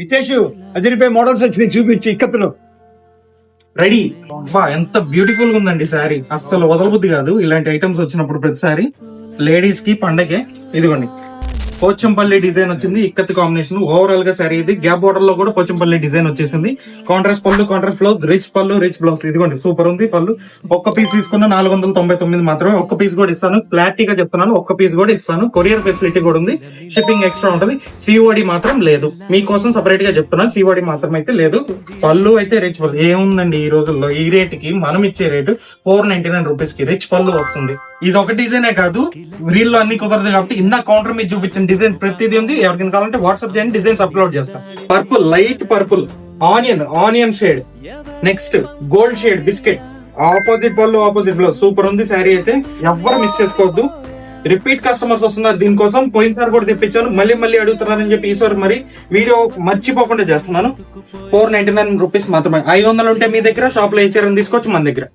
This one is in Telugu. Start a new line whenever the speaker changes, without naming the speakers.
హితేష్ అదిరిపోయే మోడల్స్ వచ్చినాయి, చూపించి ఇక్కత్తులు
రెడీ. వా ఎంత బ్యూటిఫుల్ గా ఉందండి శారీ, అస్సలు వదలబుద్ధి కాదు ఇలాంటి ఐటమ్స్ వచ్చినప్పుడు. ప్రతిసారి లేడీస్ కి పండగే. ఇదిగోండి పోచంపల్లి డిజైన్ వచ్చింది, ఇక్కత్ కాంబినేషన్. ఓవరాల్ గా శారీ ఇది గ్యాప్ బోర్డర్ లో కూడా పోచంపల్లి డిజైన్ వచ్చేసింది. కాంట్రాస్ట్ పళ్ళు, కాంట్రాస్ట్ బ్లౌజ్, రిచ్ పళ్ళు, రిచ్ బ్లౌజ్. ఇదిగోండి సూపర్ ఉంది పళ్ళు. ఒక్క పీస్ తీసుకున్న 499 మాత్రమే. ఒక్క పీస్ కూడా ఇస్తాను, క్లారిటీగా చెప్తున్నాను, ఒక్క పీస్ కూడా ఇస్తాను. కొరియర్ ఫెసిలిటీ కూడా ఉంది, షిప్పింగ్ ఎక్స్ట్రా ఉంటది. సిఓడి మాత్రం లేదు, మీకోసం సపరేట్ గా చెప్తున్నాను. సిఓడి మాత్రం అయితే లేదు. పళ్ళు అయితే రిచ్ పళ్ళు. ఏముందండి ఈ రోజుల్లో ఈ రేట్ కి మనం ఇచ్చే రేటు 499 రూపీస్ కి రిచ్ పళ్ళు వస్తుంది. ఇది ఒక డిజైనే కాదు, రీల్ లో అన్ని కుదరదు కాబట్టి ఇందా కౌంటర్ మీద చూపించిన డిజైన్స్ ప్రతిదీ ఉంది. ఎవరికైనా కావాలంటే వాట్సాప్ చేయండి, డిజైన్స్ అప్లోడ్ చేస్తాం. Purple, light purple, onion shade, next gold shade biscuit, opposite పళ్ళు, ఆపోజిట్ బ్లౌజ్. సూపర్ ఉంది శారీ అయితే, ఎవ్వరు మిస్ చేసుకోవద్దు. రిపీట్ కస్టమర్స్ వస్తున్నారు దీనికోసం. పోయినసారి కూడా తెప్పించాను, మళ్ళీ అడుగుతున్నారని చెప్పి ఈసారి మరి వీడియో మర్చిపోకుండా చేస్తున్నాను. 499 రూపీస్ మాత్రమే. 500 ఉంటే మీ దగ్గర, షాప్ లో ఇచ్చారని తీసుకోవచ్చు మన దగ్గర.